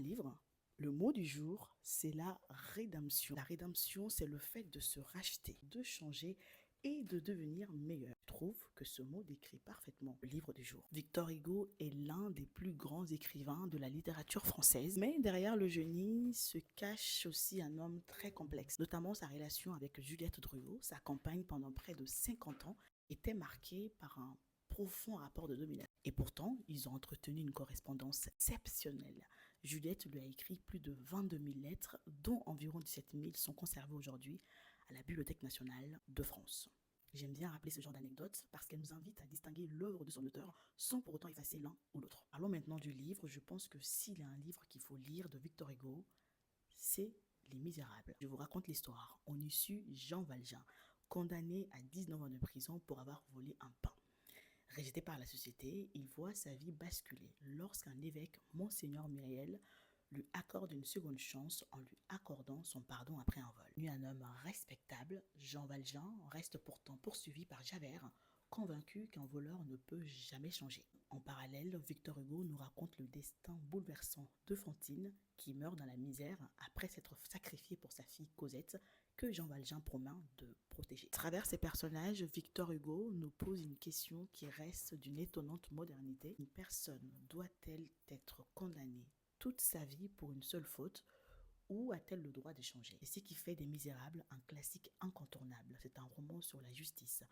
livre. Le mot du jour, c'est la rédemption. La rédemption, c'est le fait de se racheter, de changer et de devenir meilleur. Je trouve que ce mot décrit parfaitement le livre du jour. Victor Hugo est l'un des plus grands écrivains de la littérature française, mais derrière le génie se cache aussi un homme très complexe, notamment sa relation avec Juliette Drouot, sa compagne pendant près de 50 ans, était marquée par un profond rapport de domination. Et pourtant, ils ont entretenu une correspondance exceptionnelle. Juliette lui a écrit plus de 22 000 lettres, dont environ 17 000 sont conservées aujourd'hui à la Bibliothèque nationale de France. J'aime bien rappeler ce genre d'anecdote parce qu'elle nous invite à distinguer l'œuvre de son auteur sans pour autant effacer l'un ou l'autre. Parlons maintenant du livre. Je pense que s'il y a un livre qu'il faut lire de Victor Hugo, c'est Les Misérables. Je vous raconte l'histoire. On y suit Jean Valjean, condamné à 19 ans de prison pour avoir volé un pain. Rejeté par la société, il voit sa vie basculer lorsqu'un évêque, Monseigneur Myriel, lui accorde une seconde chance en lui accordant son pardon après un vol. Lui, un homme respectable, Jean Valjean reste pourtant poursuivi par Javert, convaincu qu'un voleur ne peut jamais changer. En parallèle, Victor Hugo nous raconte le destin bouleversant de Fantine, qui meurt dans la misère après s'être sacrifiée pour sa fille Cosette, que Jean Valjean promet de protéger. À travers ces personnages, Victor Hugo nous pose une question qui reste d'une étonnante modernité. Une personne doit-elle être condamnée toute sa vie pour une seule faute ou a-t-elle le droit de changer? C'est ce qui fait des Misérables un classique incontournable. C'est un roman sur la justice,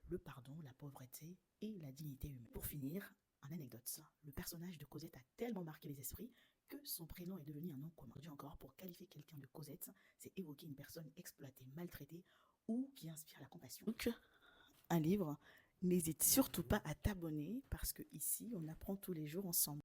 le pardon, la pauvreté et la dignité humaine. Pour finir, une anecdote. Le personnage de Cosette a tellement marqué les esprits que son prénom est devenu un nom commun. Aujourd'hui encore, pour qualifier quelqu'un de Cosette, c'est évoquer une personne exploitée, maltraitée ou qui inspire la compassion. Donc, un livre, n'hésite surtout pas à t'abonner parce que ici, on apprend tous les jours ensemble.